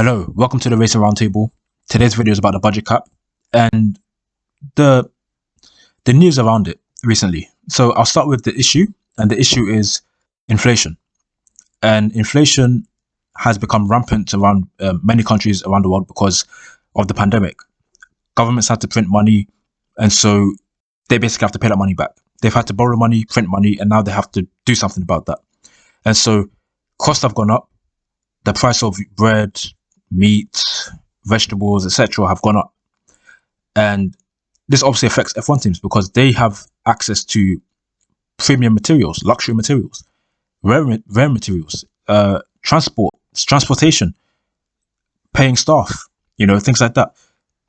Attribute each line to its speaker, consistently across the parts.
Speaker 1: Hello, welcome to the Racing Roundtable. Today's video is about the budget cap and the news around it recently. So I'll start with the issue, and the issue is inflation. And inflation has become rampant around many countries around the world because of the pandemic. Governments had to print money, and so they basically have to pay that money back. They've had to borrow money, print money, and now they have to do something about that. And so costs have gone up. The price of bread, meat, vegetables, etc. have gone up. And this obviously affects F1 teams because they have access to premium materials, luxury materials, rare materials, transportation, paying staff, things like that.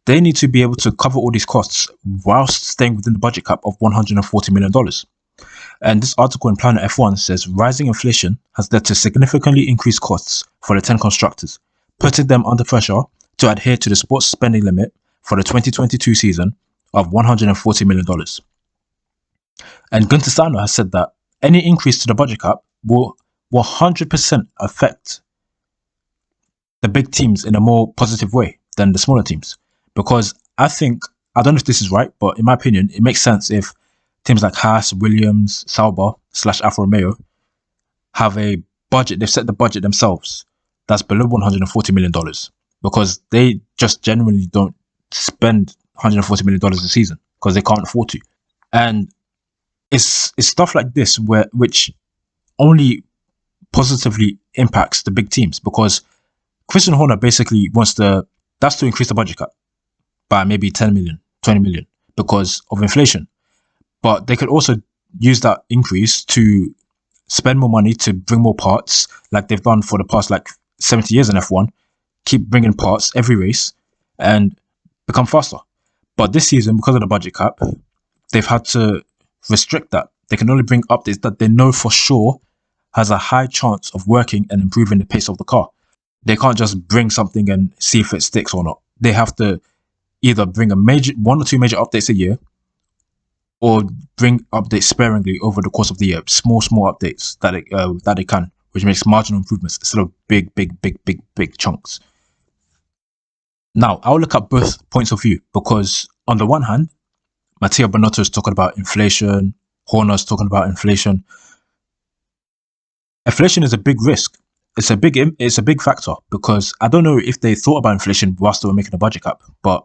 Speaker 1: They need to be able to cover all these costs whilst staying within the budget cap of $140 million. And this article in Planet F1 says rising inflation has led to significantly increased costs for the 10 constructors, putting them under pressure to adhere to the sports spending limit for the 2022 season of $140 million. And Gunther Steiner has said that any increase to the budget cap will 100% affect the big teams in a more positive way than the smaller teams. Because I don't know if this is right, but in my opinion, it makes sense if teams like Haas, Williams, Sauber / Alfa Romeo have a budget, they've set the budget themselves that's below $140 million, because they just genuinely don't spend $140 million a season because they can't afford to. And it's stuff like this which only positively impacts the big teams, because Christian Horner basically that's to increase the budget cap by maybe 10 million, 20 million because of inflation. But they could also use that increase to spend more money to bring more parts, like they've done for the past 70 years in F1, keep bringing parts every race and become faster. But this season, because of the budget cap, they've had to restrict that. They can only bring updates that they know for sure has a high chance of working and improving the pace of the car. They can't just bring something and see if it sticks or not. They have to either bring one or two major updates a year, or bring updates sparingly over the course of the year, small updates that they can, which makes marginal improvements instead of big chunks. Now, I'll look at both points of view, because on the one hand, Matteo Binotto is talking about inflation, Horner is talking about inflation. Inflation is a big risk. It's a big factor, because I don't know if they thought about inflation whilst they were making the budget cap, but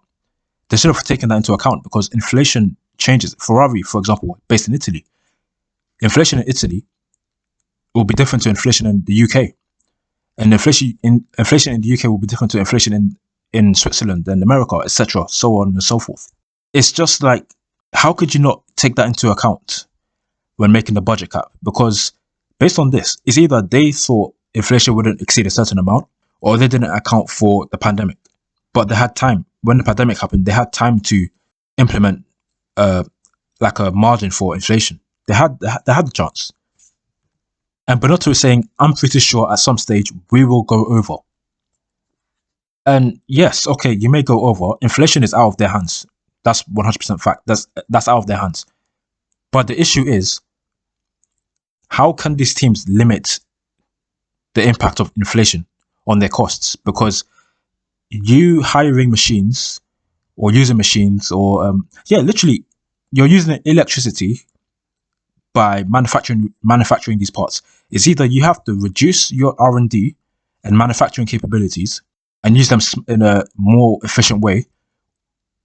Speaker 1: they should have taken that into account, because inflation changes. Ferrari, for example, based in Italy. Inflation in Italy will be different to inflation in the UK. And inflation in the UK will be different to inflation in Switzerland and America, etc., so on and so forth. It's just like, how could you not take that into account when making the budget cap? Because based on this, it's either they thought inflation wouldn't exceed a certain amount, or they didn't account for the pandemic. But they had time. When the pandemic happened, they had time to implement a margin for inflation. They had the chance. And Binotto is saying, I'm pretty sure at some stage we will go over. And yes, okay, you may go over. Inflation is out of their hands. That's 100% fact. That's out of their hands. But the issue is, how can these teams limit the impact of inflation on their costs? Because you hiring machines or using machines or literally you're using electricity by manufacturing these parts. It's either you have to reduce your R&D and manufacturing capabilities and use them in a more efficient way,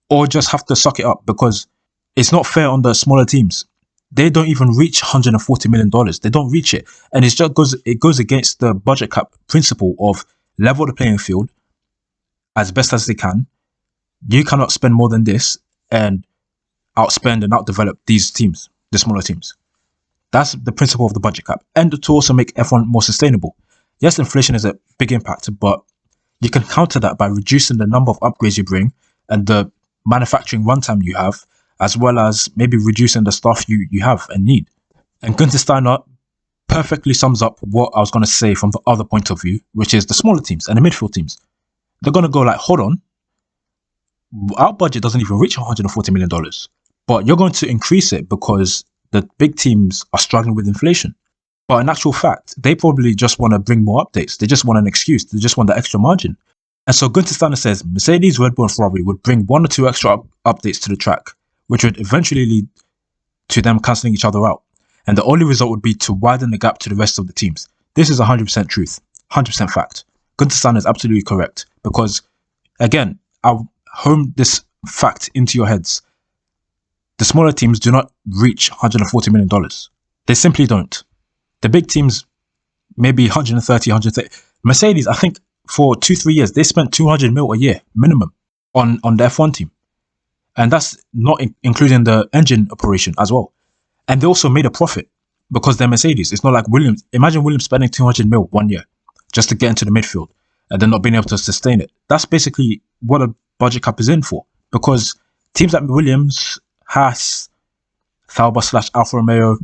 Speaker 1: or just have to suck it up, because it's not fair on the smaller teams. They don't even reach $140 million. They don't reach it. And it goes against the budget cap principle of level the playing field as best as they can. You cannot spend more than this and outspend and outdevelop these teams, the smaller teams. That's the principle of the budget cap. And to also make F1 more sustainable. Yes, inflation is a big impact, but you can counter that by reducing the number of upgrades you bring and the manufacturing runtime you have, as well as maybe reducing the stuff you have and need. And Gunther Steiner perfectly sums up what I was going to say from the other point of view, which is the smaller teams and the midfield teams. They're going to go hold on, our budget doesn't even reach $140 million, but you're going to increase it because the big teams are struggling with inflation. But in actual fact, they probably just want to bring more updates. They just want an excuse. They just want the extra margin. And so Gunther Steiner says Mercedes, Red Bull, and Ferrari would bring 1 or 2 extra updates to the track, which would eventually lead to them cancelling each other out. And the only result would be to widen the gap to the rest of the teams. This is 100% truth, 100% fact. Gunther Steiner is absolutely correct because, again, I'll home this fact into your heads. The smaller teams do not reach $140 million. They simply don't. The big teams, maybe 130. Mercedes, I think for 2-3 years, they spent 200 mil a year minimum on the F1 team. And that's not including the engine operation as well. And they also made a profit because they're Mercedes. It's not like Williams. Imagine Williams spending 200 mil 1 year just to get into the midfield and then not being able to sustain it. That's basically what a budget cap is in for, because teams like Williams, Haas, Sauber / Alfa Romeo,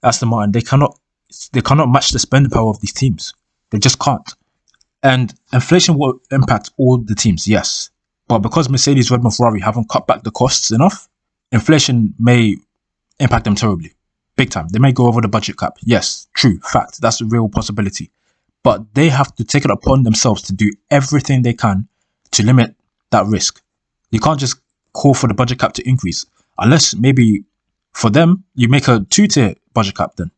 Speaker 1: Aston Martin, they cannot match the spending power of these teams. They just can't. And inflation will impact all the teams, yes. But because Mercedes, Red Bull, Ferrari haven't cut back the costs enough, inflation may impact them terribly. Big time. They may go over the budget cap. Yes, true, fact. That's a real possibility. But they have to take it upon themselves to do everything they can to limit that risk. You can't just call for the budget cap to increase. Unless maybe for them, you make a 2-tier budget cap then.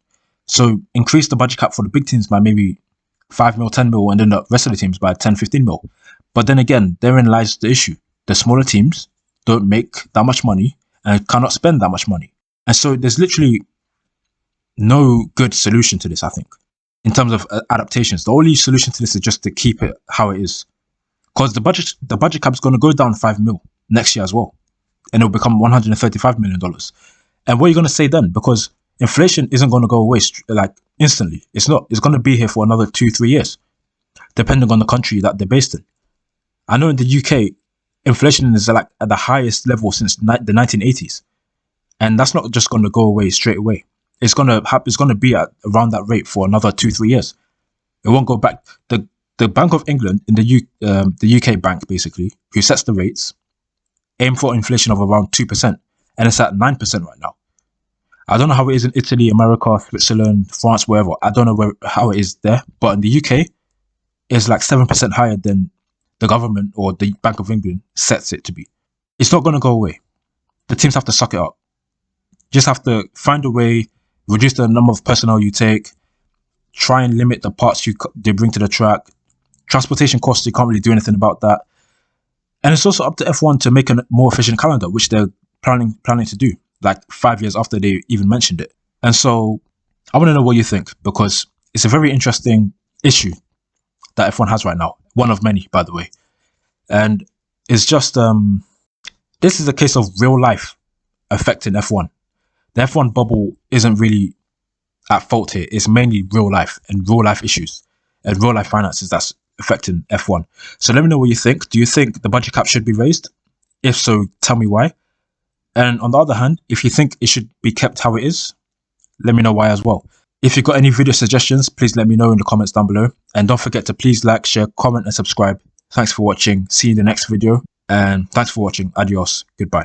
Speaker 1: So increase the budget cap for the big teams by maybe 5 mil, 10 mil, and then the rest of the teams by 10, 15 mil. But then again, therein lies the issue. The smaller teams don't make that much money and cannot spend that much money. And so there's literally no good solution to this, I think, in terms of adaptations. The only solution to this is just to keep it how it is. Because the budget cap is going to go down 5 mil next year as well. And it'll become $135 million. And what are you going to say then? Because inflation isn't going to go away instantly. It's not. It's going to be here for another 2-3 years, depending on the country that they're based in. I know in the UK, inflation is at the highest level since the 1980s. And that's not just going to go away straight away. It's going to be at around that rate for another 2-3 years. It won't go back. The Bank of England, in the UK bank basically, who sets the rates, aim for inflation of around 2%, and it's at 9% right now. I don't know how it is in Italy, America, Switzerland, France, wherever. I don't know how it is there, but in the UK, it's like 7% higher than the government or the Bank of England sets it to be. It's not going to go away. The teams have to suck it up. Just have to find a way, reduce the number of personnel you take, try and limit the parts they bring to the track. Transportation costs, you can't really do anything about that. And it's also up to F1 to make a more efficient calendar, which they're planning to do, like 5 years after they even mentioned it. And so I want to know what you think, because it's a very interesting issue that F1 has right now. One of many, by the way. And it's just, this is a case of real life affecting F1. The F1 bubble isn't really at fault here. It's mainly real life and real life issues and real life finances that's affecting F1. So let me know what you think. Do you think the budget cap should be raised? If so, tell me why. And on the other hand, if you think it should be kept how it is, let me know why as well. If you've got any video suggestions, please let me know in the comments down below. And don't forget to please like, share, comment, and subscribe. Thanks for watching. See you in the next video. And thanks for watching. Adios. Goodbye.